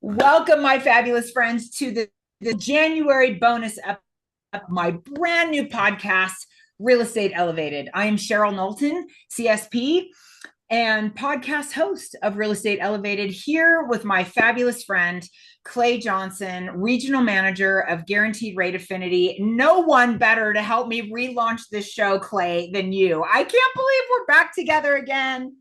Welcome, my fabulous friends, to the January bonus of my brand new podcast, Real Estate Elevated. I am Cheryl Knowlton, CSP, and podcast host of Real Estate Elevated, here with my fabulous friend, Clay Johnson, regional manager of Guaranteed Rate Affinity. No one better to help me relaunch this show, Clay, than you. I can't believe we're back together again.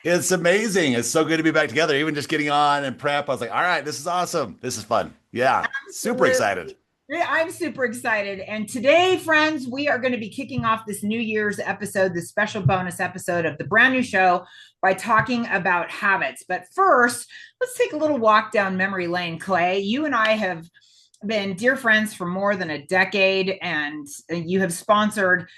It's amazing. It's so good to be back together. Even just getting on and prep, I was like, all right, this is awesome. This is fun. Yeah, super excited. Absolutely. I'm super excited. And today, friends, we are going to be kicking off this New Year's episode, this special bonus episode of the brand new show, by talking about habits. But first, let's take a little walk down memory lane, Clay. You and I have been dear friends for more than a decade, and you have sponsored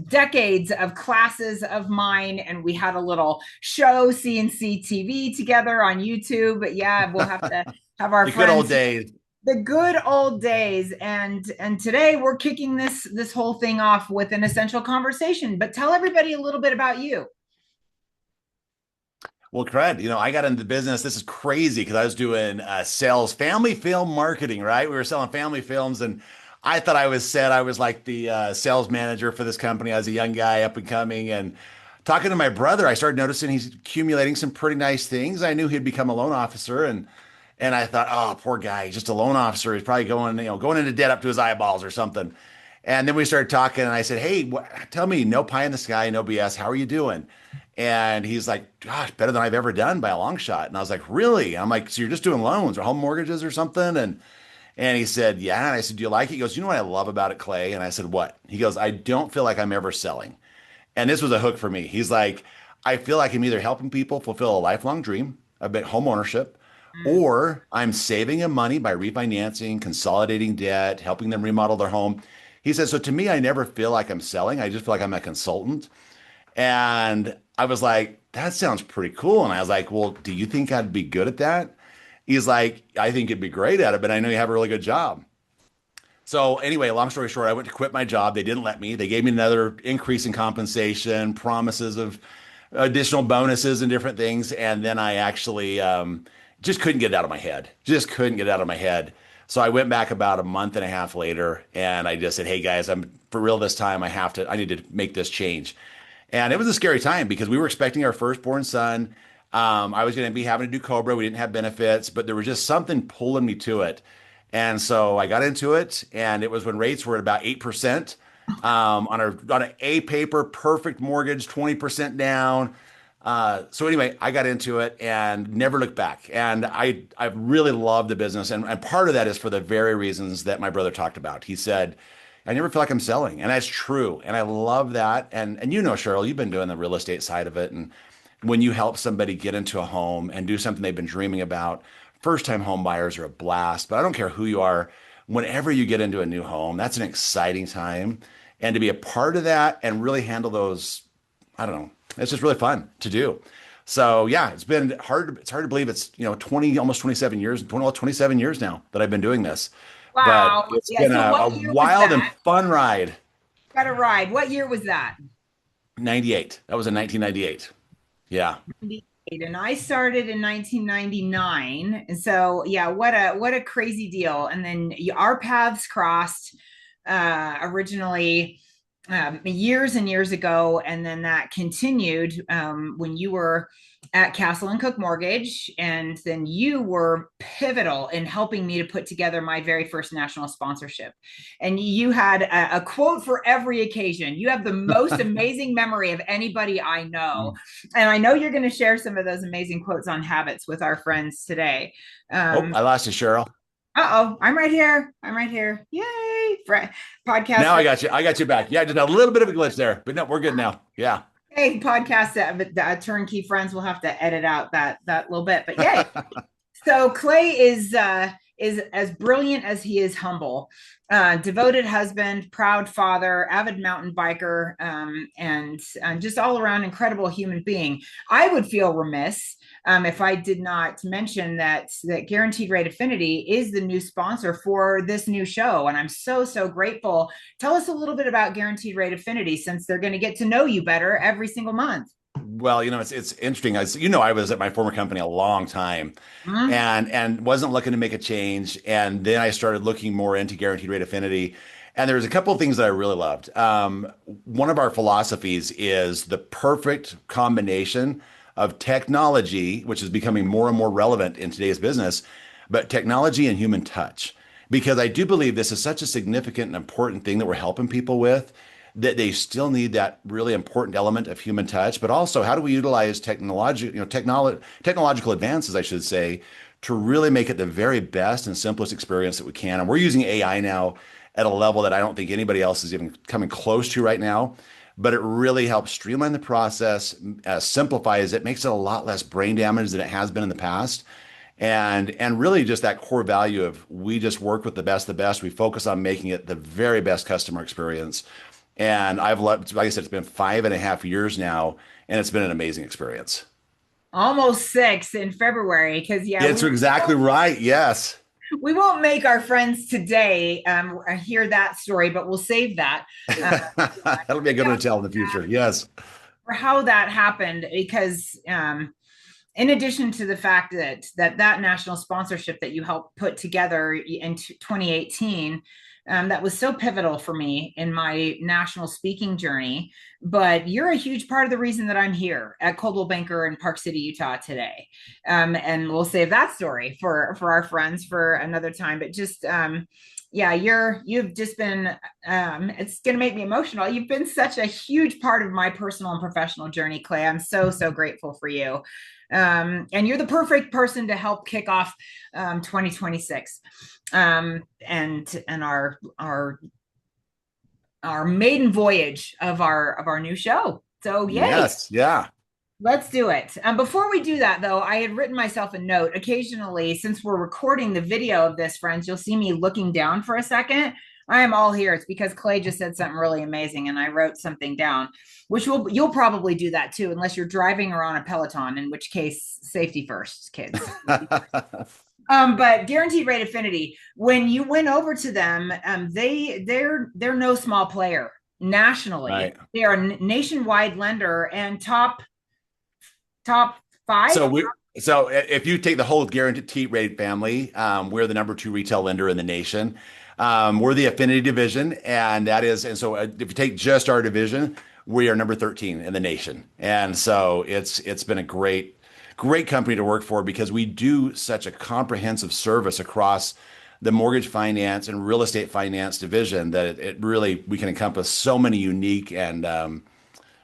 decades of classes of mine, and we had a little show, CNC TV, together on YouTube. But yeah, we'll have to have our The good old friends, days. the good old days. And today we're kicking this whole thing off with an essential conversation. But tell everybody a little bit about you. Well, cred, I got into the business. This is crazy because I was doing sales, family film marketing, right? We were selling family films, and I thought I was set. I was like the sales manager for this company. I was a young guy up and coming, and talking to my brother, I started noticing he's accumulating some pretty nice things. I knew he'd become a loan officer, and I thought, oh, poor guy, he's just a loan officer. He's probably going into debt up to his eyeballs or something. And then we started talking, and I said, hey, tell me, no pie in the sky, no BS. How are you doing? And he's like, gosh, better than I've ever done by a long shot. And I was like, really? I'm like, so you're just doing loans or home mortgages or something? And he said, yeah. And I said, do you like it? He goes, you know what I love about it, Clay? And I said, what? He goes, I don't feel like I'm ever selling. And this was a hook for me. He's like, I feel like I'm either helping people fulfill a lifelong dream, a bit home ownership, Mm. or I'm saving them money by refinancing, consolidating debt, helping them remodel their home. He said, so to me, I never feel like I'm selling. I just feel like I'm a consultant. And I was like, that sounds pretty cool. And I was like, well, do you think I'd be good at that? He's like, I think you'd be great at it, but I know you have a really good job. So anyway, long story short, I went to quit my job. They didn't let me. They gave me another increase in compensation, promises of additional bonuses and different things. And then I actually just couldn't get it out of my head. Just couldn't get it out of my head. So I went back about a month and a half later, and I just said, hey guys, I'm for real this time. I need to make this change. And it was a scary time because we were expecting our firstborn son. I was going to be having to do Cobra. We didn't have benefits, but there was just something pulling me to it. And so I got into it, and it was when rates were at about 8%, on an A paper, perfect mortgage, 20% down. So anyway, I got into it and never looked back. And I really love the business. And part of that is for the very reasons that my brother talked about. He said, I never feel like I'm selling. And that's true. And I love that. And Cheryl, you've been doing the real estate side of it. And when you help somebody get into a home and do something they've been dreaming about, first time home buyers are a blast. But I don't care who you are, whenever you get into a new home, that's an exciting time. And to be a part of that and really handle those, I don't know, it's just really fun to do. So yeah, it's been hard. It's hard to believe it's, 20, almost 27 years, 27 years now that I've been doing this, but Wow. it's Yeah. been So a what year was wild and that? fun ride. Got a ride. What year was that? 98. That was in 1998. Yeah. 98, and I started in 1999. And so yeah, what a crazy deal. And then our paths crossed originally years and years ago, and then that continued when you were at Castle and Cook Mortgage, and then you were pivotal in helping me to put together my very first national sponsorship. And you had a quote for every occasion. You have the most amazing memory of anybody I know, and I know you're going to share some of those amazing quotes on habits with our friends today. Oh, Um, I lost you, Cheryl. uh-oh, I'm right here. I'm right here. Yay. Podcast Now for I got you. I got you back. Yeah, just a little bit of a glitch there, but no, we're good now. Yeah. hey, podcast turnkey friends will have to edit out that little bit. But yay. So Clay is as brilliant as he is humble. Devoted husband, proud father, avid mountain biker, and just all around incredible human being. I would feel remiss if I did not mention that Guaranteed Rate Affinity is the new sponsor for this new show, and I'm so grateful. Tell us a little bit about Guaranteed Rate Affinity, since they're going to get to know you better every single month. Well, it's interesting. I was at my former company a long time, Hmm. and wasn't looking to make a change. And then I started looking more into guaranteed rate affinity. And there was a couple of things that I really loved. One of our philosophies is the perfect combination of technology, which is becoming more and more relevant in today's business, but technology and human touch. Because I do believe this is such a significant and important thing that we're helping people with, that they still need that really important element of human touch, but also how do we utilize technological advances, I should say, to really make it the very best and simplest experience that we can. And we're using AI now at a level that I don't think anybody else is even coming close to right now. But it really helps streamline the process, simplifies it, makes it a lot less brain damage than it has been in the past. And really just that core value of we just work with the best of the best. We focus on making it the very best customer experience. And I've loved, like I said, it's been 5.5 years now, and it's been an amazing experience. Almost 6 in February, because yeah, It's exactly right. Yes. we won't make our friends today hear that story, but we'll save that. Uh, That'll be a good one to tell in the future. Yes. for how that happened, because in addition to the fact that national sponsorship that you helped put together in 2018, that was so pivotal for me in my national speaking journey. But you're a huge part of the reason that I'm here at Coldwell Banker in Park City, Utah today. And we'll save that story for our friends for another time. But just yeah, you've just been it's going to make me emotional. You've been such a huge part of my personal and professional journey, Clay. I'm so grateful for you. And you're the perfect person to help kick off 2026 and our maiden voyage of our new show. So yay, Yes. Yeah. let's do it. Before we do that, though, I had written myself a note. Occasionally, since we're recording the video of this, friends, you'll see me looking down for a second. I am all here. It's because Clay just said something really amazing, and I wrote something down, which you'll probably do that too, unless you're driving or on a Peloton, in which case, safety first, kids. But guaranteed rate affinity, when you went over to them, they're no small player nationally. Right. They are a nationwide lender and top five. So if you take the whole guaranteed rate family, we're the number 2 retail lender in the nation. We're the affinity division, and so if you take just our division, we are number 13 in the nation. And so it's been a great company to work for because we do such a comprehensive service across the mortgage finance and real estate finance division that it really we can encompass so many unique and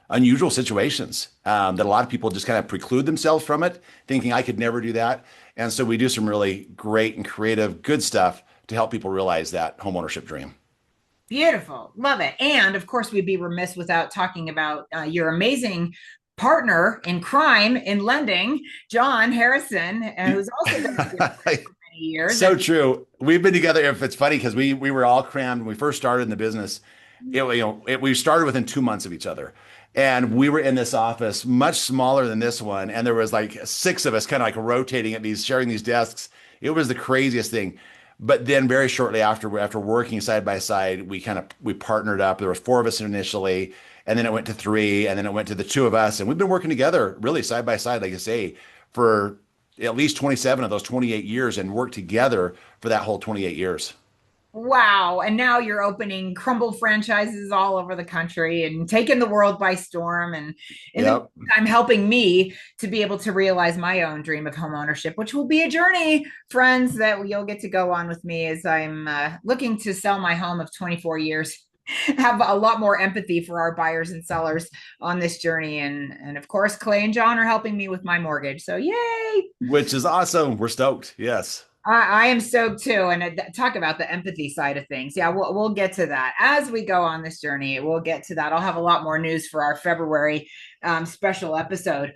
unusual situations that a lot of people just kind of preclude themselves from it, thinking I could never do that. And so we do some really great and creative, good stuff to help people realize that homeownership dream. Beautiful. Love it. And of course, we'd be remiss without talking about your amazing partner in crime in lending, John Harrison, who's also been with you for many years. So true. We've been together. If it's funny because we were all crammed when we first started in the business. We started within 2 months of each other, and we were in this office much smaller than this one, and there was like 6 of us, kind of like rotating at these, sharing these desks. It was the craziest thing. But then very shortly after working side by side, we partnered up. There was 4 of us initially, and then it went to 3, and then it went to the 2 of us, and we've been working together really side by side, like I say, for at least 27 of those 28 years, and worked together for that whole 28 years. Wow. And now you're opening crumble franchises all over the country and taking the world by storm. And in the Yep. meantime, helping me to be able to realize my own dream of home ownership, which will be a journey, friends, that you'll get to go on with me as I'm looking to sell my home of 24 years. Have a lot more empathy for our buyers and sellers on this journey. And of course, Clay and John are helping me with my mortgage. So yay. Which is awesome. We're stoked. Yes. I am stoked too. And talk about the empathy side of things. Yeah, we'll get to that as we go on this journey. We'll get to that. I'll have a lot more news for our February special episode.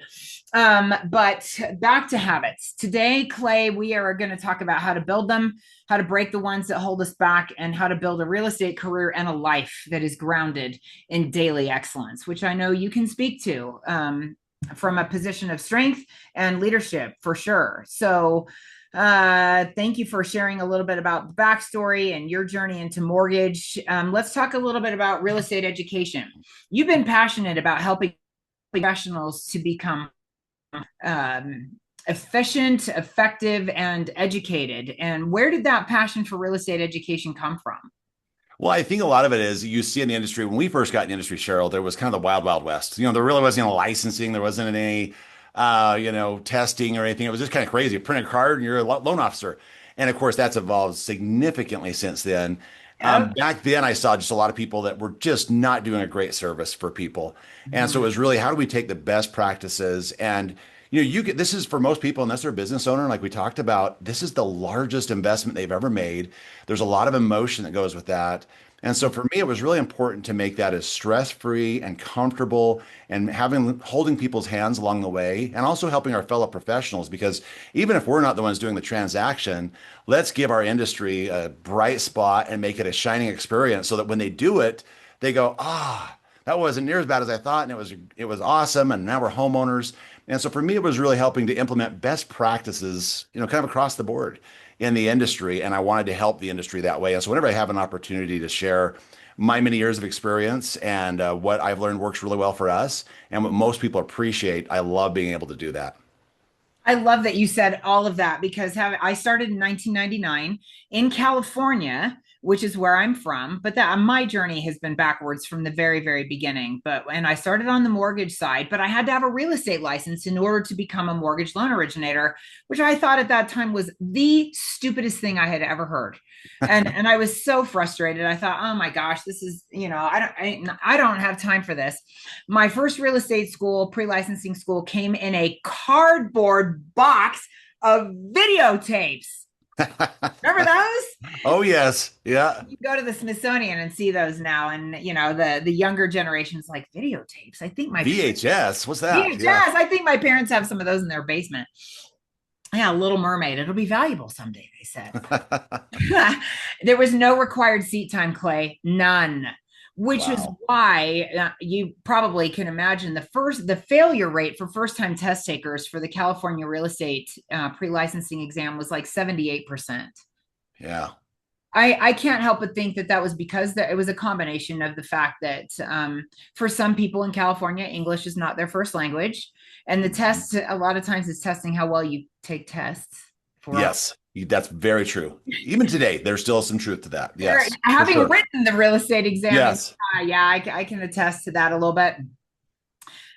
But back to habits. Today, Clay, we are going to talk about how to build them, how to break the ones that hold us back, and how to build a real estate career and a life that is grounded in daily excellence, which I know you can speak to from a position of strength and leadership for sure. So, thank you for sharing a little bit about the backstory and your journey into mortgage. Let's talk a little bit about real estate education. You've been passionate about helping professionals to become um, efficient, effective, and educated. And where did that passion for real estate education come from? Well, I think a lot of it is you see in the industry when we first got in the industry, Cheryl, there was kind of the wild, wild west. There really wasn't any licensing, there wasn't any, testing or anything. It was just kind of crazy. You print a card and you're a loan officer. And of course, that's evolved significantly since then. Yep. Back then, I saw just a lot of people that were just not doing a great service for people. And so it Mhm. was really how do we take the best practices and this is for most people, unless they're a business owner, like we talked about, this is the largest investment they've ever made. There's a lot of emotion that goes with that. And so for me, it was really important to make that as stress-free and comfortable and holding people's hands along the way and also helping our fellow professionals because even if we're not the ones doing the transaction, let's give our industry a bright spot and make it a shining experience so that when they do it, they go, that wasn't near as bad as I thought, and it was awesome. And now we're homeowners. And so for me, it was really helping to implement best practices, kind of across the board in the industry. And I wanted to help the industry that way. And so whenever I have an opportunity to share my many years of experience and what I've learned works really well for us and what most people appreciate, I love being able to do that. I love that you said all of that because I started in 1999 in California, which is where I'm from. But that my journey has been backwards from the very, very beginning. But and I started on the mortgage side, but I had to have a real estate license in order to become a mortgage loan originator, which I thought at that time was the stupidest thing I had ever heard. And I was so frustrated. I thought, oh my gosh, this is I don't have time for this. My first real estate school, pre-licensing school, came in a cardboard box of videotapes. Remember those? Oh, yes. Yeah. You go to the Smithsonian and see those now, and the younger generation's like videotapes. I think my VHS. What's that? Yeah. VHS. I think my parents have some of those in their basement. Yeah, Little Mermaid. It'll be valuable someday, they said. There was no required seat time, Clay. None. Which is Wow. why you probably can imagine the failure rate for first time test takers for the California real estate pre-licensing exam was like 78%. Yeah. I can't help but think that was because it was a combination of the fact that for some people in California, English is not their first language. And the Mhm. test, a lot of times, is testing how well you take tests for Yes. That's very true. Even today, there's still some truth to that. Yes, for having sure. written the real estate exam. Yes. Yeah, I can attest to that a little bit.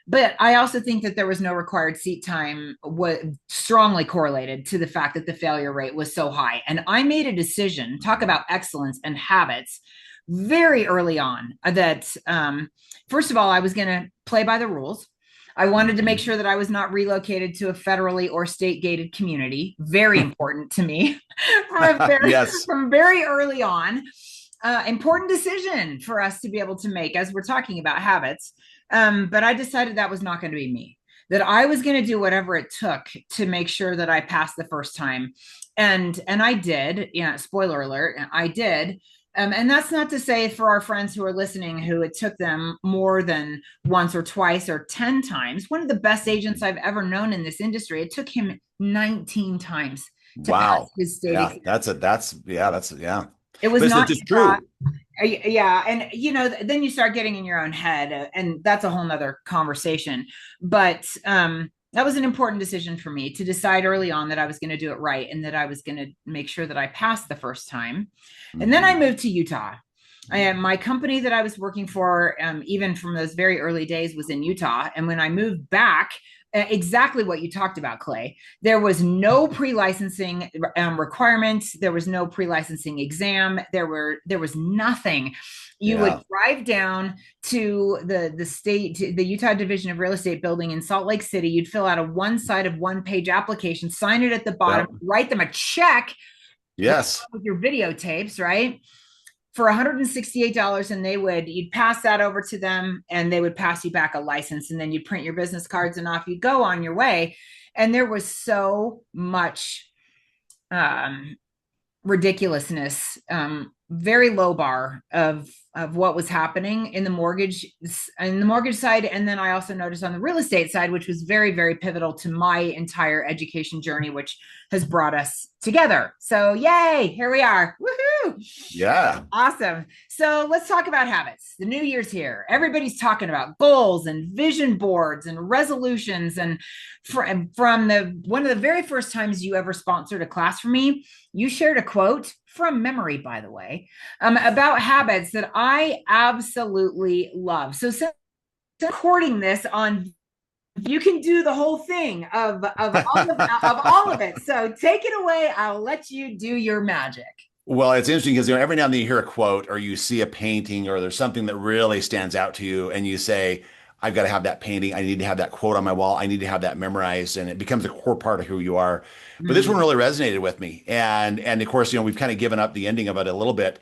But I also think that there was no required seat time was strongly correlated to the fact that the failure rate was so high. And I made a decision, talk about excellence and habits, very early on that first of all, I was going to play by the rules. I wanted to make Mhm. sure that I was not relocated to a federally or state gated community. Very important to me Yes. from very early on. Important decision for us to be able to make as we're talking about habits. But I decided that was not going to be me, that I was going to do whatever it took to make sure that I passed the first time. And I did. Yeah, spoiler alert, I did. And that's not to say for our friends who are listening who it took them more than once or twice or 10 times. One of the best agents I've ever known in this industry, it took him 19 times to pass Wow. his state Yeah. exam. Yeah. It was But not it's Utah. true. Yeah, and then you start getting in your own head, and that's a whole nother conversation. But that was an important decision for me to decide early on that I was going to do it right and that I was going to make sure that I passed the first time. And then I Mhm. moved to Utah. My company that I was working for, even from those very early days, was in Utah. And when I moved back, exactly what you talked about, Clay. There was no pre-licensing requirements. There was no pre-licensing exam. There was nothing. You would Yeah. drive down to the state, to the Utah Division of Real Estate building in Salt Lake City. You'd fill out a one side of one page application, sign it at the bottom, Yep. write them a check Yes. with your videotapes, right? For $168, and you'd pass that over to them and they would pass you back a license, and then you'd print your business cards and off you go on your way. And there was so much um, ridiculousness, very low bar of of what was happening in the mortgage side, and then I also noticed on the real estate side, which was very, very pivotal to my entire education journey, which has brought us together. So yay, here we are. Woohoo. Yeah. Awesome. So let's talk about habits. The new year's here. Everybody's talking about goals and vision boards and resolutions. And from the one of the very first times you ever sponsored a class for me, you shared a quote from memory, by the way, about habits that I absolutely love. So since recording this on, you can do the whole thing of all of it. So take it away. I'll let you do your magic. Well, it's interesting because every now and then you hear a quote or you see a painting or there's something that really stands out to you and you say, I've got to have that painting. I need to have that quote on my wall. I need to have that memorized, and it becomes a core part of who you are. But this one Mm. really resonated with me. And of course, we've kind of given up the ending of it a little bit,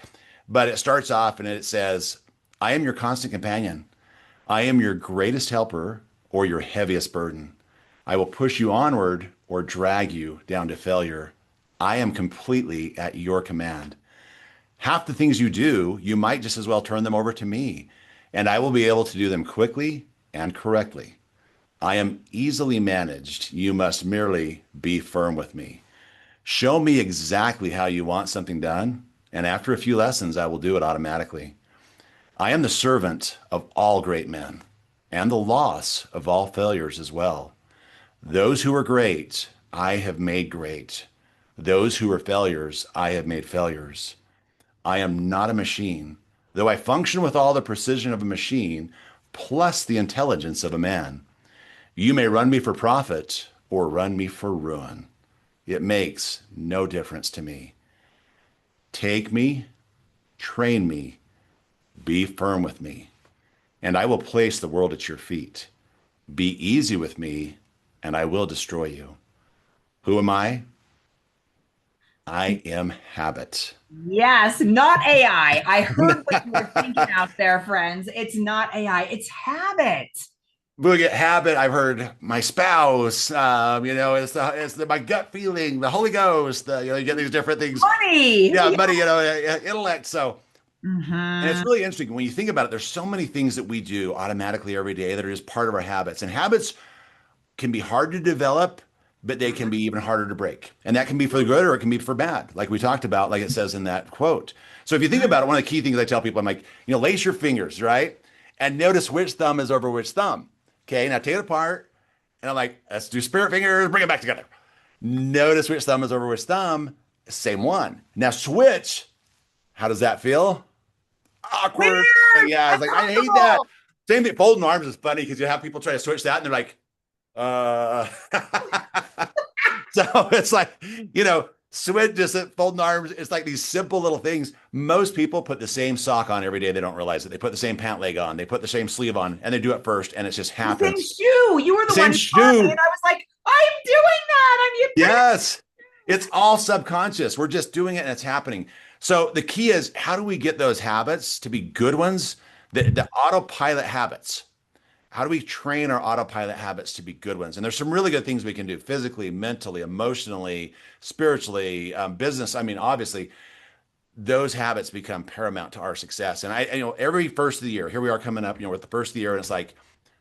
but it starts off and it says, I am your constant companion. I am your greatest helper or your heaviest burden. I will push you onward or drag you down to failure. I am completely at your command. Half the things you do, you might just as well turn them over to me, and I will be able to do them quickly and correctly. I am easily managed. You must merely be firm with me. Show me exactly how you want something done, and after a few lessons, I will do it automatically. I am the servant of all great men and the loss of all failures as well. Those who are great, I have made great. Those who are failures, I have made failures. I am not a machine, though I function with all the precision of a machine, plus the intelligence of a man. You may run me for profit or run me for ruin. It makes no difference to me. Take me, train me, be firm with me, and I will place the world at your feet. Be easy with me, and I will destroy you. Who am I? I am habit. Yes, not AI. I heard what you were thinking out there, friends. It's not AI, it's habit. Look at habit. I've heard my spouse. It's my gut feeling, the Holy Ghost. You get these different things. Money. Yeah, Yeah. buddy. Intellect. So, and it's Mm-hmm. really interesting when you think about it. There's so many things that we do automatically every day that are just part of our habits, and habits can be hard to develop, but they can be even harder to break. And that can be for the good or it can be for bad, like we talked about, like it says in that quote. So if you think about it, one of the key things I tell people, I'm like, lace your fingers, right? And notice which thumb is over which thumb. Okay, now take it apart. And I'm like, let's do spirit fingers, bring it back together. Notice which thumb is over which thumb, same one. Now switch. How does that feel? Awkward. Weird. Yeah, it's like, I hate that. Uncomfortable. Same thing, folding arms is funny because you have people try to switch that and they're like, uh, so it's like, switch, just folding arms. It's like these simple little things. Most people put the same sock on every day. They don't realize it. They put the same pant leg on. They put the same sleeve on and they do it first. And it just The same happens. shoe. You were the Same one who taught me, shoe. and I was like, I'm doing that. I'm you put it. Yes. It's all subconscious. We're just doing it and it's happening. So the key is how do we get those habits to be good ones? The autopilot habits. How do we train our autopilot habits to be good ones? And there's some really good things we can do physically, mentally, emotionally, spiritually, business. I mean, obviously, those habits become paramount to our success. And every first of the year, here we are coming up, with the first of the year, and it's like,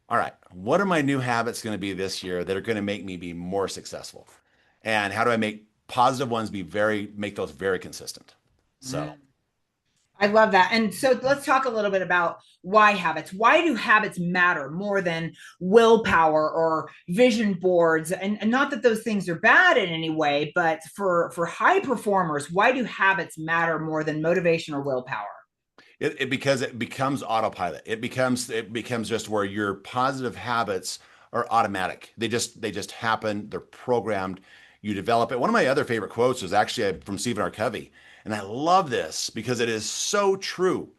all right, what are my new habits going to be this year that are going to make me be more successful? And how do I make positive ones make those very consistent? So. Mm. I love that. And so let's talk a little bit about why habits. Why do habits matter more than willpower or vision boards? And not that those things are bad in any way, but for high performers, why do habits matter more than motivation or willpower? Because it becomes autopilot. It becomes just where your positive habits are automatic. They just happen. They're programmed. You develop it. One of my other favorite quotes is actually from Stephen R. Covey, and I love this because it is so true.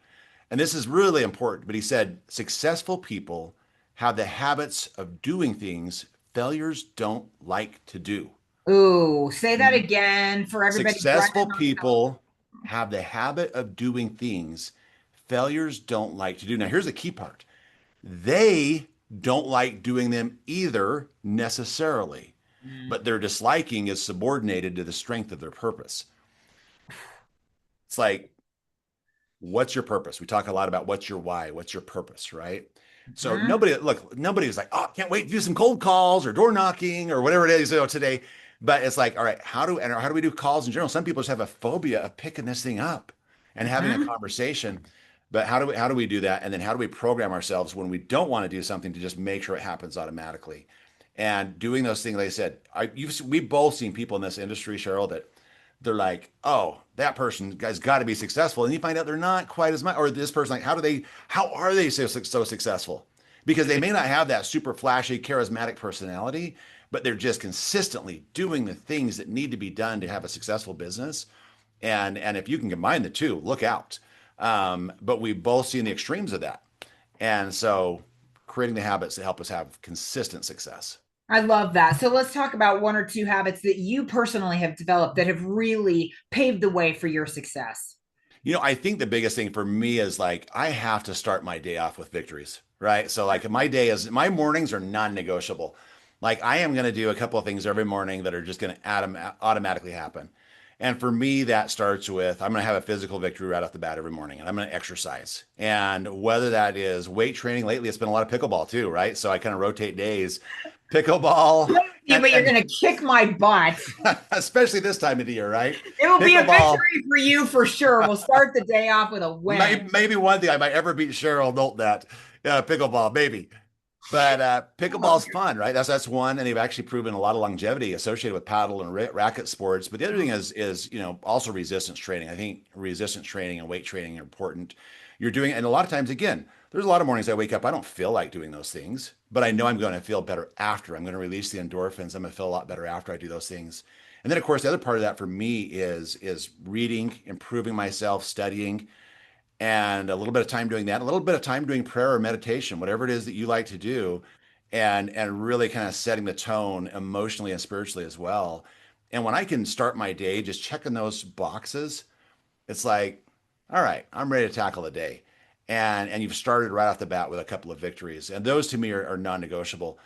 And this is really important. But he said, "Successful people have the habits of doing things failures don't like to do." Ooh, say that again for everybody Successful driving on the telephone. people have the habit of doing things failures don't like to do. Now, here's the key part. They don't like doing them either necessarily, Mm. but their disliking is subordinated to the strength of their purpose. It's like what's your purpose? We talk a lot about what's your why, what's your purpose, right? So Mhm. nobody was like, oh, I can't wait to do some cold calls or door knocking or whatever it is, today. But it's like, all right, how do we do calls in general? Some people just have a phobia of picking this thing up and having a Mhm. conversation. But how do we do that? And then how do we program ourselves when we don't want to do something to just make sure it happens automatically? And doing those things, like I said, we've both seen people in this industry, Cheryl, that they're like, oh, that person guy's got to be successful, and you find out they're not quite as much. Or this person, like, how are they so successful? Because they may not have that super flashy, charismatic personality, but they're just consistently doing the things that need to be done to have a successful business. And if you can combine the two, look out. But we've both seen the extremes of that, and so creating the habits that help us have consistent success. I love that. So let's talk about one or two habits that you personally have developed that have really paved the way for your success. I think the biggest thing for me is like I have to start my day off with victories, right? So like my mornings are non-negotiable. Like I am going to do a couple of things every morning that are just going to automatically happen. And for me, that starts with I'm going to have a physical victory right off the bat every morning, and I'm going to exercise. And whether that is weight training, lately it's been a lot of pickleball too, right? So I kind of rotate days, pickleball, You, but you're and going to kick my butt. especially this time of the year, right? It will be a Pickleball. victory for you for sure. We'll start the day off with a win. Maybe one thing I might ever beat Cheryl Knowlton at pickleball, maybe. But Oh, pickleball's fun, right? That's one, and they've actually proven a lot of longevity associated with paddle and racket sports. But the other thing is also resistance training. I think resistance training and weight training are important. You're doing, and a lot of times, again, there's a lot of mornings I wake up, I don't feel like doing those things, but I know I'm going to feel better after. I'm going to release the endorphins. I'm going to feel a lot better after I do those things. And then, of course, the other part of that for me is reading, improving myself, studying and a little bit of time doing that, a little bit of time doing prayer or meditation, whatever it is that you like to do, and really kind of setting the tone emotionally and spiritually as well. And when I can start my day just checking those boxes, it's like, all right, I'm ready to tackle the day. And you've started right off the bat with a couple of victories. And those to me are non-negotiable.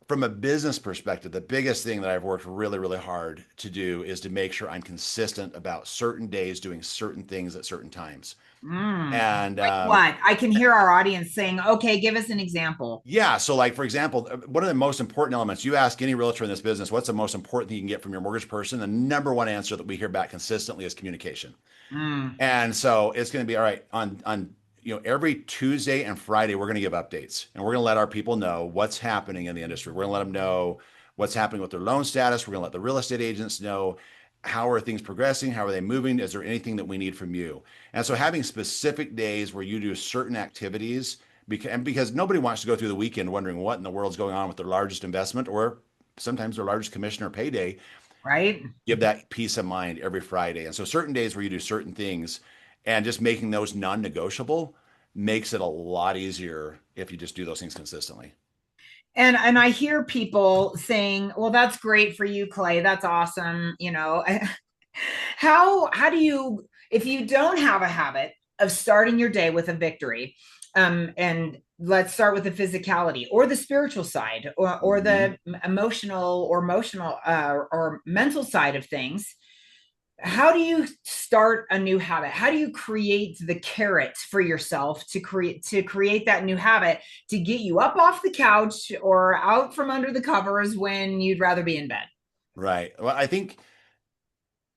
From a business perspective, the biggest thing that I've worked really, really hard to do is to make sure I'm consistent about certain days doing certain things at certain times. mm. And Like what? I can hear our audience saying, okay, give us an example. yeah, so like for example, one of the most important elements, you ask any realtor in this business, what's the most important thing you can get from your mortgage person? The number one answer that we hear back consistently is communication. Mm. And so it's going to be all right on every Tuesday and Friday we're going to give updates and we're going to let our people know what's happening in the industry. We're going to let them know what's happening with their loan status. We're going to let the real estate agents know how are things progressing, how are they moving, is there anything that we need from you? And so having specific days where you do certain activities because nobody wants to go through the weekend wondering what in the world's going on with their largest investment or sometimes their largest commission or payday. Right? Give that peace of mind every Friday. And so certain days where you do certain things and just making those non-negotiable makes it a lot easier if you just do those things consistently. And I hear people saying, well, that's great for you, Clay. That's awesome. How do you, if you don't have a habit of starting your day with a victory, and let's start with the physicality or the spiritual side or Mhm. the emotional or mental side of things, how do you start a new habit? How do you create the carrot for yourself to create that new habit to get you up off the couch or out from under the covers when you'd rather be in bed? Right. Well, I think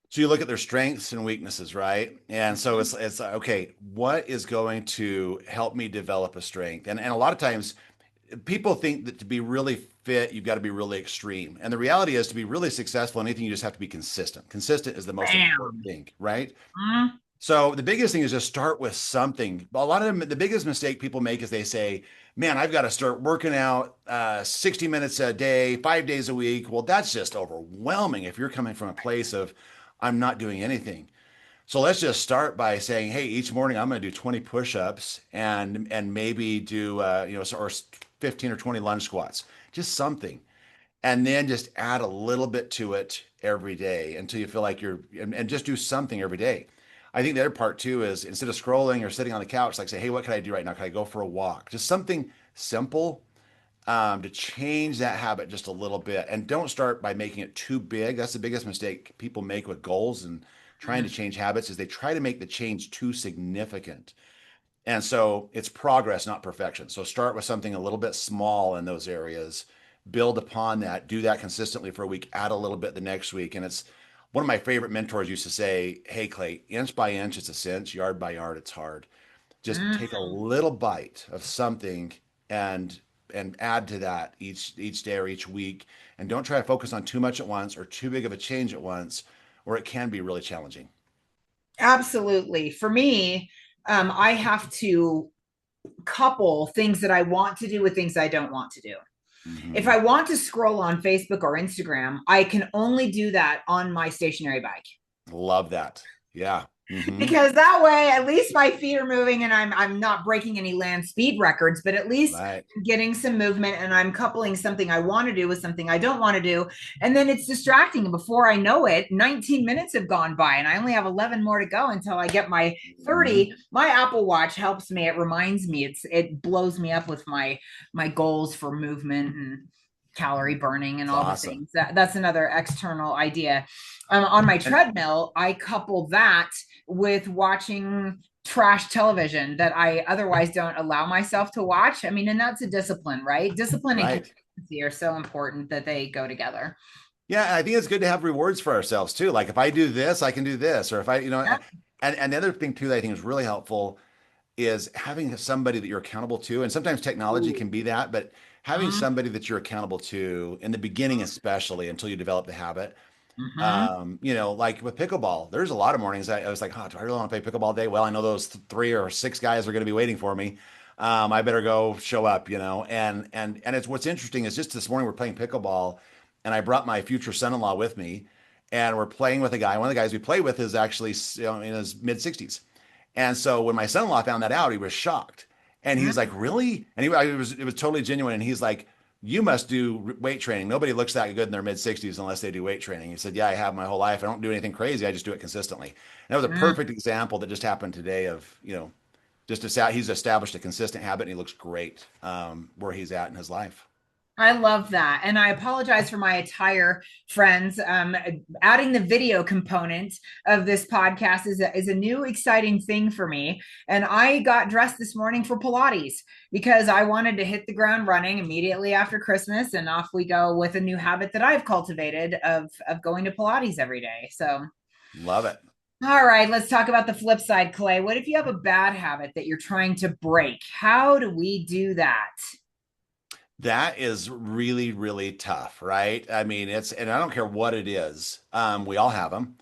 so. You look at their strengths and weaknesses, right? And so it's okay. What is going to help me develop a strength? And a lot of times people think that to be really fit, you've got to be really extreme. And the reality is to be really successful in anything, you just have to be consistent. Consistent is the most important Bam. thing, right? Mm, So the biggest thing is just start with something. A lot of them, the biggest mistake people make is they say, "Man, I've got to start working out 60 minutes a day, 5 days a week." Well, that's just overwhelming if you're coming from a place of, "I'm not doing anything." So let's just start by saying, "Hey, each morning I'm going to do 20 push-ups and maybe do or 15 or 20 lunge squats, just something." And then just add a little bit to it every day until you feel like and just do something every day. I think the other part too is instead of scrolling or sitting on the couch, like say, hey, what can I do right now? Can I go for a walk? Just something simple to change that habit just a little bit. And don't start by making it too big. That's the biggest mistake people make with goals and trying to change habits is they try to make the change too significant. And so it's progress, not perfection. So start with something a little bit small in those areas, build upon that, do that consistently for a week, add a little bit the next week. And it's one of my favorite mentors used to say, hey, Clay, inch by inch, it's a cinch, yard by yard, it's hard. Just Mm. take a little bite of something and add to that each day or each week. And don't try to focus on too much at once or too big of a change at once, or it can be really challenging. Absolutely. For me, I have to couple things that I want to do with things I don't want to do. If Mm-hmm. I want to scroll on Facebook or Instagram, I can only do that on my stationary bike. Love that. Yeah. Mm-hmm. Because that way at least my feet are moving and I'm not breaking any land speed records, but at least Right. I'm getting some movement and I'm coupling something I want to do with something I don't want to do, and then it's distracting, and before I know it 19 minutes have gone by and I only have 11 more to go until I get my Mm-hmm. 30. My Apple Watch helps me, it reminds me, it blows me up with my goals for movement and calorie burning and It's all the awesome. things. That's another external idea. On my And treadmill I couple that with watching trash television that I otherwise don't allow myself to watch. I mean, and that's a discipline, right? Discipline and right. consistency are so important that they go together. Yeah, I think it's good to have rewards for ourselves too. Like if I do this, I can do this. Or if I, Yeah. and the other thing too that I think is really helpful is having somebody that you're accountable to. And sometimes technology Ooh. can be that, but having somebody that you're accountable to in the beginning, especially until you develop the habit. Mm-hmm. Like with pickleball, there's a lot of mornings I was like, oh, do I really want to play pickleball day? Well, I know those three or six guys are going to be waiting for me. I better go show up, and it's what's interesting is just this morning we're playing pickleball, and I brought my future son-in-law with me, and we're playing with a guy. One of the guys we play with is actually in his mid 60s, and so when my son-in-law found that out, he was shocked, and he's like, really? And it was totally genuine, and he's like, you must do weight training. Nobody looks that good in their mid 60s unless they do weight training. He said, yeah, I have my whole life. I don't do anything crazy. I just do it consistently. And that was a Mm-hmm. perfect example that just happened today of, he's established a consistent habit and he looks great where he's at in his life. I love that. And I apologize for my attire, friends. Adding the video component of this podcast is a new exciting thing for me. And I got dressed this morning for Pilates because I wanted to hit the ground running immediately after Christmas. And off we go with a new habit that I've cultivated of going to Pilates every day. So, Love it. all right, let's talk about the flip side, Clay. What if you have a bad habit that you're trying to break? How do we do that? That is really, really tough, right? I mean, and I don't care what it is. We all have them.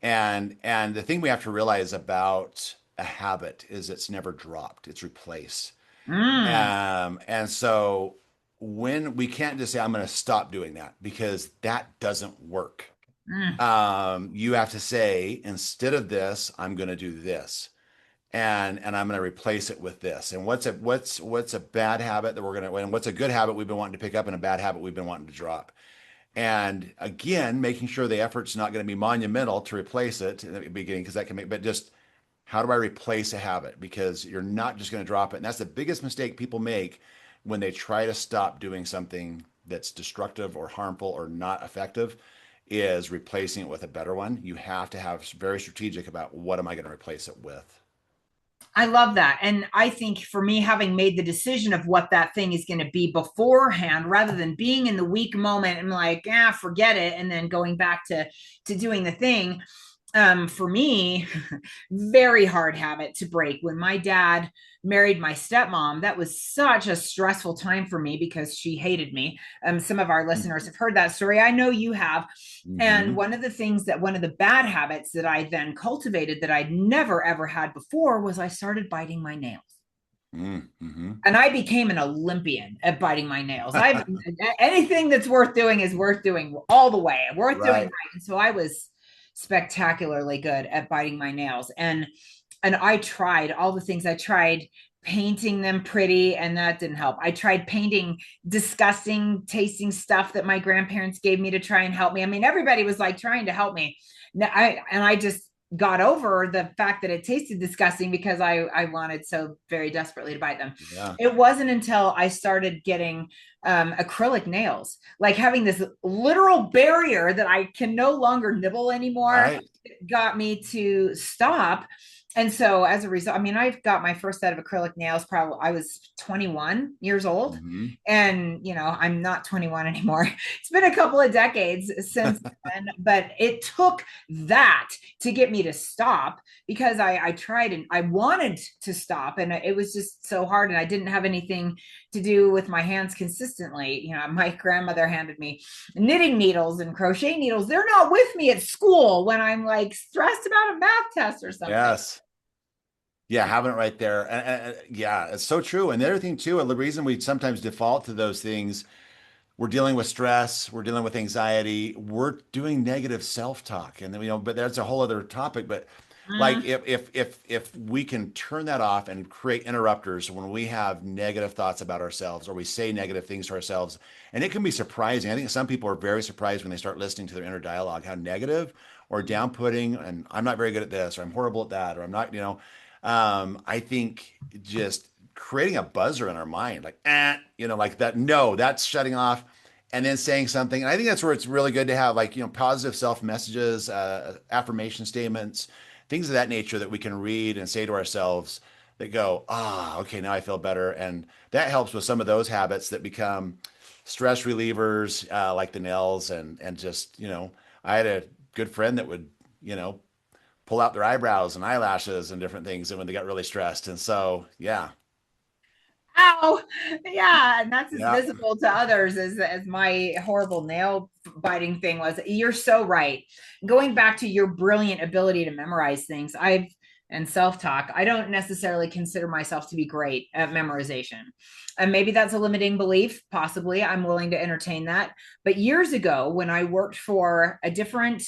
And the thing we have to realize about a habit is it's never dropped, it's replaced. Mm, And so when we can't just say, I'm going to stop doing that because that doesn't work. mm. You have to say, instead of this, I'm going to do this. And I'm going to replace it with this. And what's a bad habit that we're going to, and what's a good habit we've been wanting to pick up and a bad habit we've been wanting to drop. And again, making sure the effort's not going to be monumental to replace it in the beginning, because that can make, but just how do I replace a habit? Because you're not just going to drop it. And that's the biggest mistake people make when they try to stop doing something that's destructive or harmful or not effective is replacing it with a better one. You have to have very strategic about what am I going to replace it with. I love that. And I think for me, having made the decision of what that thing is going to be beforehand, rather than being in the weak moment and like, forget it, and then going back to doing the thing, for me, very hard habit to break. When my dad married my stepmom, that was such a stressful time for me because she hated me. Some of our listeners have heard that story. I know you have. And Mm-hmm. one of the bad habits that I then cultivated that I'd never ever had before was I started biting my nails. Mm-hmm. And I became an Olympian at biting my nails. I anything that's worth doing is worth doing all the way, worth doing Right. right. And so I was spectacularly good at biting my nails. And I tried all the things. I tried painting them pretty, and that didn't help. I tried painting disgusting tasting stuff that my grandparents gave me to try and help me. I mean, everybody was like trying to help me. And I just got over the fact that it tasted disgusting because I wanted so very desperately to bite them. Yeah. It wasn't until I started getting acrylic nails, like having this literal barrier that I can no longer nibble anymore, Right. got me to stop. And so as a result, I mean, I've got my first set of acrylic nails probably I was 21 years old. Hmm. And, I'm not 21 anymore. It's been a couple of decades since then, but it took that to get me to stop because I tried and I wanted to stop and it was just so hard and I didn't have anything to do with my hands consistently. My grandmother handed me knitting needles and crochet needles. They're not with me at school when I'm like stressed about a math test or something. Yes. Yeah, having it right there. Yeah, it's so true. And the other thing too, and the reason we sometimes default to those things, we're dealing with stress, we're dealing with anxiety, we're doing negative self-talk. And then, but that's a whole other topic. But like Mm, if we can turn that off and create interrupters when we have negative thoughts about ourselves or we say negative things to ourselves, and it can be surprising. I think some people are very surprised when they start listening to their inner dialogue, how negative or down-putting, and I'm not very good at this, or I'm horrible at that, or I'm not, I think just creating a buzzer in our mind, like, like that, no, that's shutting off, and then saying something. And I think that's where it's really good to have, like, positive self messages, affirmation statements, things of that nature that we can read and say to ourselves that go, okay, now I feel better. And that helps with some of those habits that become stress relievers, like the nails and just, I had a good friend that would, you know, pull out their eyebrows and eyelashes and different things and when they got really stressed. And so, yeah, ow. Yeah, and that's as yeah, visible to others as my horrible nail biting thing was. You're so right. Going back to your brilliant ability to memorize things, and self-talk, I don't necessarily consider myself to be great at memorization. And maybe that's a limiting belief, possibly. I'm willing to entertain that. But years ago, when I worked for a different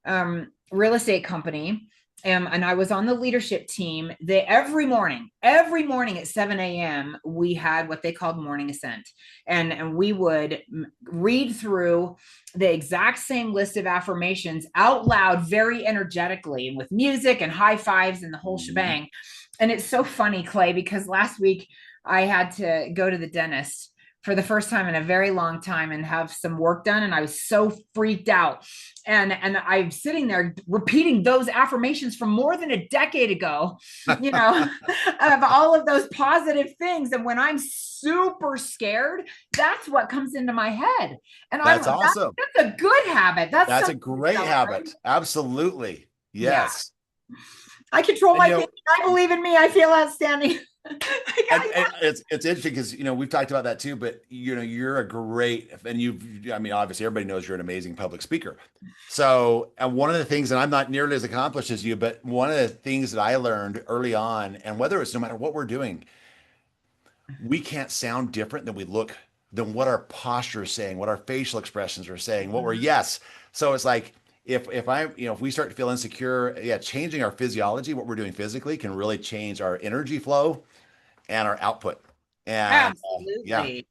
real estate company, and I was on the leadership team. Every morning at 7 a.m., we had what they called morning ascent. And we would read through the exact same list of affirmations out loud, very energetically, and with music and high fives and the whole mhm, shebang. And it's so funny, Clay, because last week I had to go to the dentist for the first time in a very long time and have some work done. And I was so freaked out. And I'm sitting there repeating those affirmations from more than a decade ago, you know, of all of those positive things. And when I'm super scared, that's what comes into my head. And that's awesome. that's a good habit. That's That's a something to great celebrate. habit. Absolutely. Yeah. Yes. I control And my thinking. I believe in me. I feel outstanding. and it's interesting because we've talked about that too, but you're a great, and I mean, obviously everybody knows you're an amazing public speaker. So, and one of the things, and I'm not nearly as accomplished as you, but one of the things that I learned early on, and whether it's no matter what we're doing, we can't sound different than we look, than what our posture is saying, what our facial expressions are saying, what we're, yes. So it's like, if we start to feel insecure, yeah, changing our physiology, what we're doing physically can really change our energy flow and our output. And yeah, Absolutely.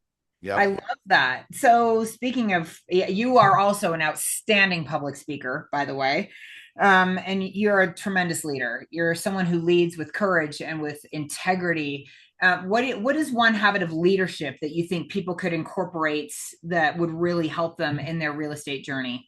I yep. love that. So, speaking of, you are also an outstanding public speaker, by the way. And you're a tremendous leader. You're someone who leads with courage and with integrity. What is one habit of leadership that you think people could incorporate that would really help them in their real estate journey?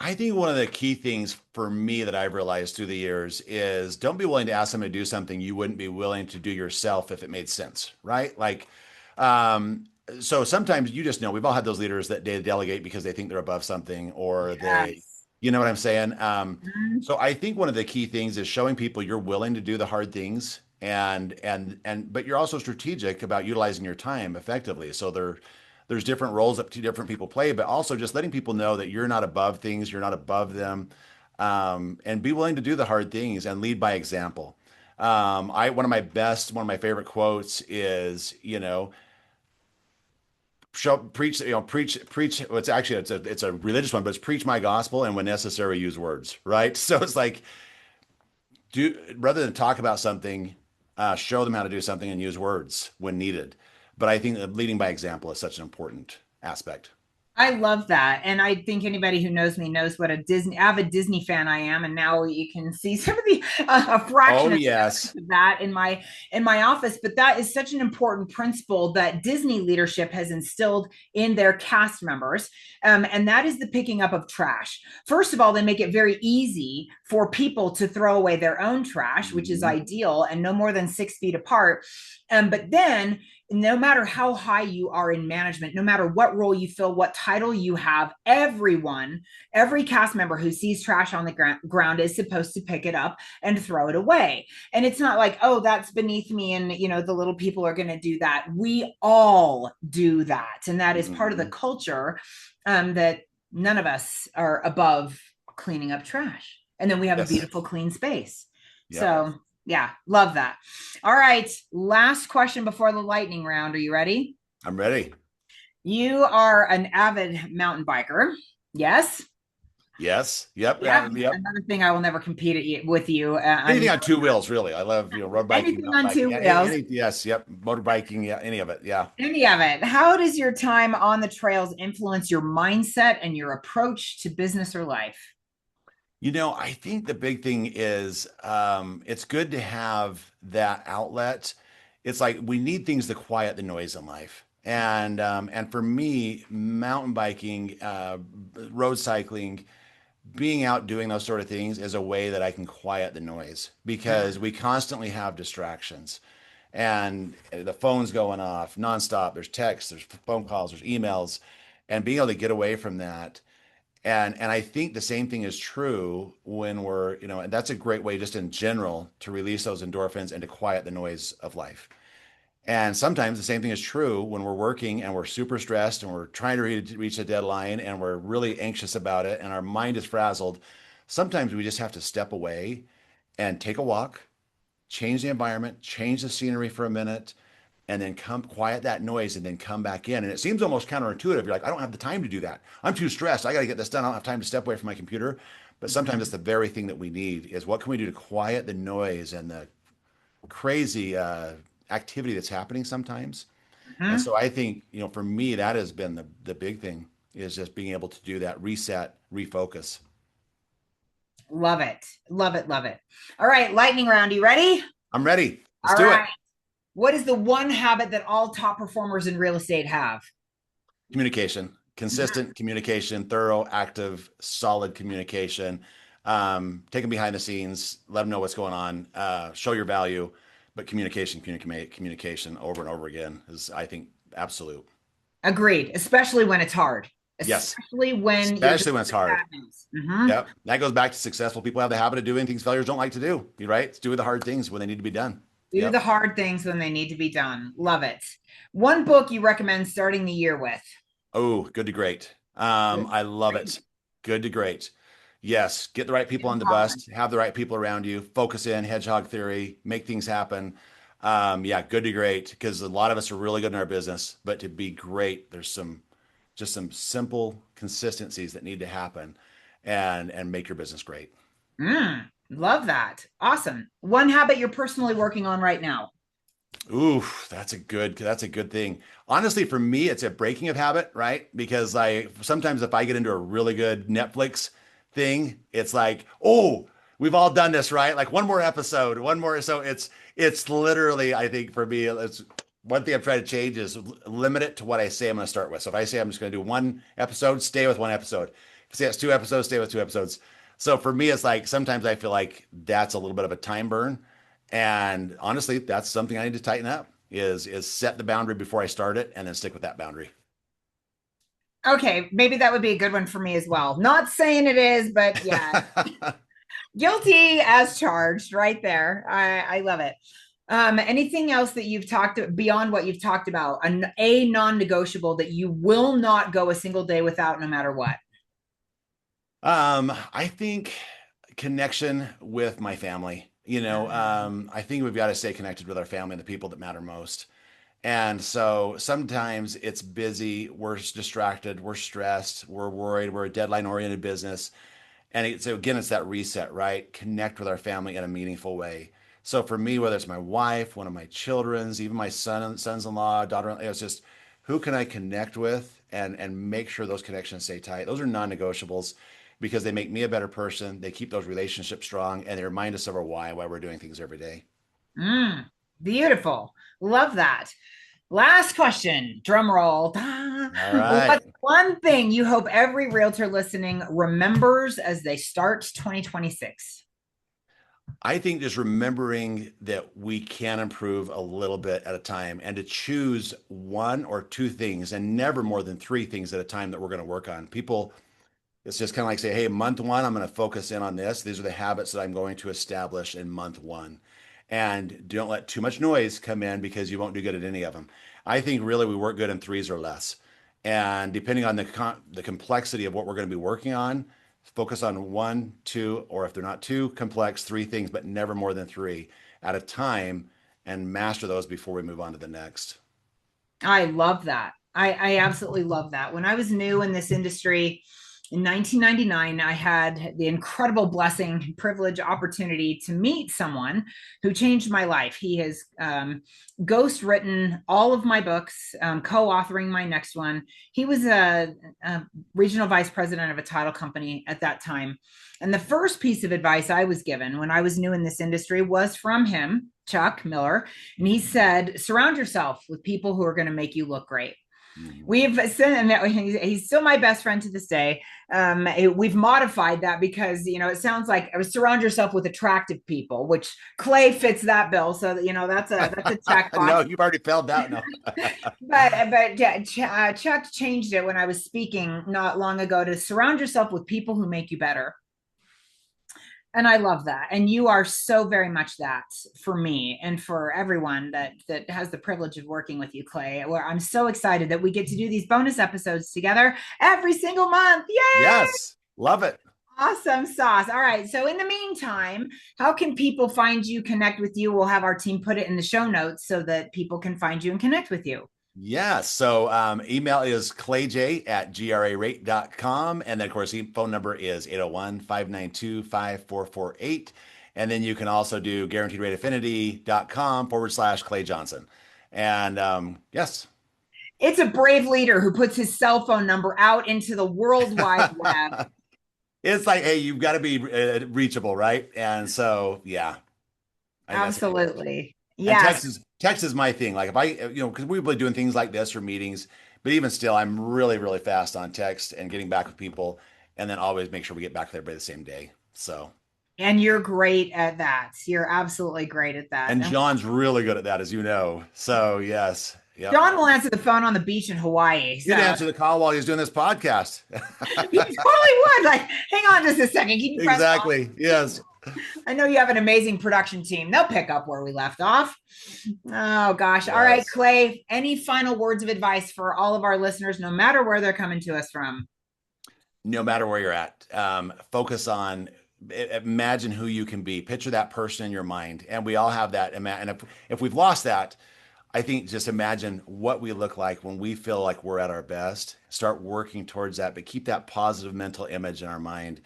I think one of the key things for me that I've realized through the years is don't be willing to ask someone to do something you wouldn't be willing to do yourself if it made sense, right? Like, um, so sometimes you just know we've all had those leaders that they delegate because they think they're above something or they, Yes. you know what I'm saying? Mhm. So I think one of the key things is showing people you're willing to do the hard things but you're also strategic about utilizing your time effectively. So there's different roles that two different people play, but also just letting people know that you're not above things, you're not above them, and be willing to do the hard things and lead by example. One of my favorite quotes is, preach, preach. Well, it's a religious one, but it's preach my gospel and when necessary, use words, right? So it's like do rather than talk about something, show them how to do something and use words when needed. But I think that leading by example is such an important aspect. I love that. And I think anybody who knows me knows what a avid Disney fan I am. And now you can see some of the a fraction Oh, of yes. that in my office. But that is such an important principle that Disney leadership has instilled in their cast members. And that is the picking up of trash. First of all, they make it very easy for people to throw away their own trash, which is Mhm. ideal and no more than 6 feet apart. But then no matter how high you are in management, no matter what role you fill, what title you have, every cast member who sees trash on the ground is supposed to pick it up and throw it away. And it's not like, oh, that's beneath me and, the little people are going to do that. We all do that. And that is part of the Mhm. culture that none of us are above cleaning up trash. And then we have a Yes. beautiful, clean space. Yep. So, yeah, love that. All right. Last question before the lightning round. Are you ready? I'm ready. You are an avid mountain biker. Yes. Yes. Yep. Yep. Yep. Another thing I will never compete with you. Anything on two wheels, really. I love, road biking, Anything mountain on biking. two Yeah. wheels. Yes. Yep. Motorbiking. Yeah. Any of it. Yeah. Any of it. How does your time on the trails influence your mindset and your approach to business or life? I think the big thing is it's good to have that outlet. It's like we need things to quiet the noise in life. And for me, mountain biking, road cycling, being out doing those sort of things is a way that I can quiet the noise because we constantly have distractions and the phone's going off nonstop. There's texts, there's phone calls, there's emails, and being able to get away from that. And I think the same thing is true when and that's a great way just in general to release those endorphins and to quiet the noise of life. And sometimes the same thing is true when we're working and we're super stressed and we're trying to reach a deadline and we're really anxious about it and our mind is frazzled. Sometimes we just have to step away and take a walk, change the environment, change the scenery for a minute, and then come quiet that noise and then come back in. And it seems almost counterintuitive. You're like, I don't have the time to do that. I'm too stressed. I got to get this done. I don't have time to step away from my computer. But sometimes it's the very thing that we need is what can we do to quiet the noise and the crazy activity that's happening sometimes. And Mhm. so I think, for me, that has been the big thing is just being able to do that reset, refocus. Love it. Love it. Love it. All right. Lightning round. You ready? I'm ready. Let's All do right. it. What is the one habit that all top performers in real estate have? Communication, consistent communication, thorough, active, solid communication. Take them behind the scenes, let them know what's going on, show your value, but communication over and over again is, I think, absolute. Agreed, especially when it's hard, Yes, especially when you're especially when it's delivering hard. bad news. Mm-hmm. Yep, that goes back to successful people have the habit of doing things failures don't like to do. You're right. It's doing the hard things when they need to be done. Do the Yep. hard things when they need to be done. Love it. One book you recommend starting the year with? Oh, good to great. I love it. Good to great. Yes, get the right people on the bus, have the right people around you, focus in, hedgehog theory, make things happen. Yeah, good to great because a lot of us are really good in our business, but to be great, there's some simple consistencies that need to happen and make your business great. Love that. Awesome. One habit you're personally working on right now. Ooh, that's a good thing. Honestly, for me, it's a breaking of habit, right? Because I sometimes if I get into a really good Netflix thing, it's like, oh, we've all done this, right? Like one more episode, one more. So it's literally, I think for me, it's one thing I'm trying to change is limit it to what I say I'm going to start with. So if I say I'm just going to do one episode, stay with one episode. If I say it's 2 episodes, stay with 2 episodes. So for me, it's like sometimes I feel like that's a little bit of a time burn. And honestly, that's something I need to tighten up is set the boundary before I start it and then stick with that boundary. Okay, maybe that would be a good one for me as well. Not saying it is, but yeah, guilty as charged right there. I love it. Anything else that you've talked beyond what you've talked about, a non-negotiable that you will not go a single day without, no matter what? I think connection with my family. I think we've got to stay connected with our family and the people that matter most. And so sometimes it's busy, we're distracted, we're stressed, we're worried, we're a deadline oriented business. And so again, it's that reset, right? Connect with our family in a meaningful way. So for me, whether it's my wife, one of my children's, even my sons-in-law, daughter, it's just who can I connect with and make sure those connections stay tight. Those are non-negotiables because they make me a better person. They keep those relationships strong and they remind us of our why we're doing things every day. Mm, beautiful. Love that. Last question, drum roll. All right. What's one thing you hope every realtor listening remembers as they start 2026? I think just remembering that we can improve a little bit at a time and to choose one or two things and never more than three things at a time that we're going to work on. People, it's just kind of like say, hey, month one, I'm going to focus in on this. These are the habits that I'm going to establish in month one. And don't let too much noise come in because you won't do good at any of them. I think really we work good in threes or less. And depending on the complexity of what we're going to be working on, focus on one, two, or if they're not too complex, three things, but never more than three at a time and master those before we move on to the next. I love that. I absolutely love that. When I was new in this industry in 1999, I had the incredible blessing, privilege, opportunity to meet someone who changed my life. He has ghost written all of my books, co-authoring my next one. He was a regional vice president of a title company at that time. And the first piece of advice I was given when I was new in this industry was from him, Chuck Miller. And he said, surround yourself with people who are going to make you look great. Mhm. We've he's still my best friend to this day. We've modified that because it sounds like surround yourself with attractive people, which Clay fits that bill. So that's a check No, box. you've already failed out. No. But yeah, Chuck changed it when I was speaking not long ago to surround yourself with people who make you better. And I love that. And you are so very much that for me and for everyone that has the privilege of working with you, Clay. Where I'm so excited that we get to do these bonus episodes together every single month. Yay! Yes, love it. Awesome sauce. All right. So in the meantime, how can people find you, connect with you? We'll have our team put it in the show notes so that people can find you and connect with you. Yeah. So email is clayj@grarate.com. And then, of course, phone number is 801-592-5448. And then you can also do guaranteedrateaffinity.com/Clay Johnson. And yes. It's a brave leader who puts his cell phone number out into the World Wide Web. It's like, hey, you've got to be reachable, right? And so, yeah, I think that's what it is. Absolutely. And Yes. text is my thing. Like if because we've been doing things like this or meetings, but even still, I'm really, really fast on text and getting back with people, and then always make sure we get back with everybody the same day. So, And you're great at that. You're absolutely great at and that. John's really good at that, as you know. So, yes, yep. John will answer the phone on the beach in Hawaii. He'd So answer the call while he's doing this podcast. he totally would. Like, hang on just a second. Can you press pause? Exactly. Yes. I know you have an amazing production team. They'll pick up where we left off. Oh gosh. All right, Yes. Clay. Any final words of advice for all of our listeners, no matter where they're coming to us from? No matter where you're at, focus on imagine who you can be. Picture that person in your mind, and we all have that. And if we've lost that, I think just imagine what we look like when we feel like we're at our best. Start working towards that, but keep that positive mental image in our mind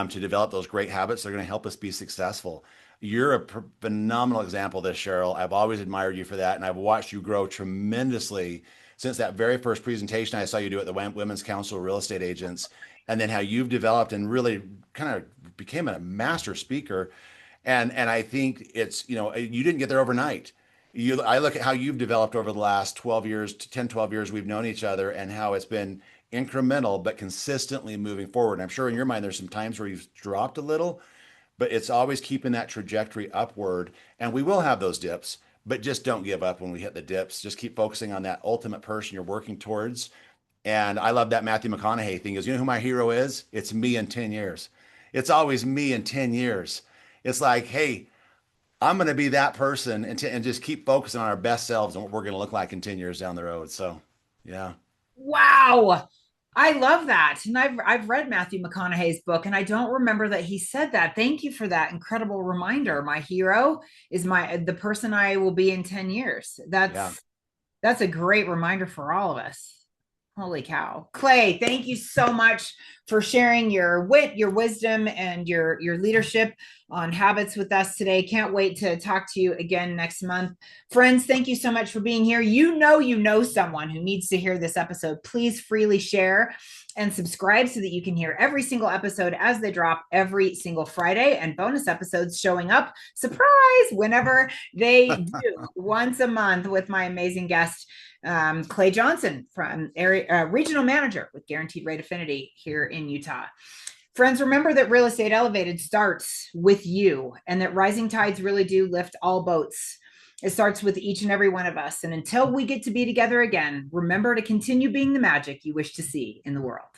to develop those great habits that are going to help us be successful. You're a phenomenal example of this, Cheryl. I've always admired you for that, and I've watched you grow tremendously since that very first presentation I saw you do at the Women's Council of Real Estate Agents, and then how you've developed and really kind of became a master speaker. And I think it's, you didn't get there overnight. I look at how you've developed over the last 12 years to 10, 12 years we've known each other and how it's been incremental but consistently moving forward. And I'm sure in your mind there's some times where you've dropped a little, but it's always keeping that trajectory upward. And we will have those dips, but just don't give up when we hit the dips. Just keep focusing on that ultimate person you're working towards. And I love that Matthew McConaughey thing is, you know who my hero is? It's me in 10 years. It's always me in 10 years. It's like, hey, I'm going to be that person and just keep focusing on our best selves and what we're going to look like in 10 years down the road. So, yeah. Wow. I love that. And I've read Matthew McConaughey's book and I don't remember that he said that. Thank you for that incredible reminder. My hero is the person I will be in 10 years. Yeah. That's a great reminder for all of us. Holy cow. Clay, thank you so much for sharing your wit, your wisdom, and your leadership. on habits with us today. Can't wait to talk to you again next month. Friends, thank you so much for being here. You know someone who needs to hear this episode. Please freely share and subscribe so that you can hear every single episode as they drop every single Friday, and bonus episodes showing up, surprise, whenever they do, once a month with my amazing guest, Clay Johnson, from area regional manager with Guaranteed Rate Affinity here in Utah. Friends, remember that Real Estate Elevated starts with you, and that rising tides really do lift all boats. It starts with each and every one of us. And until we get to be together again, remember to continue being the magic you wish to see in the world.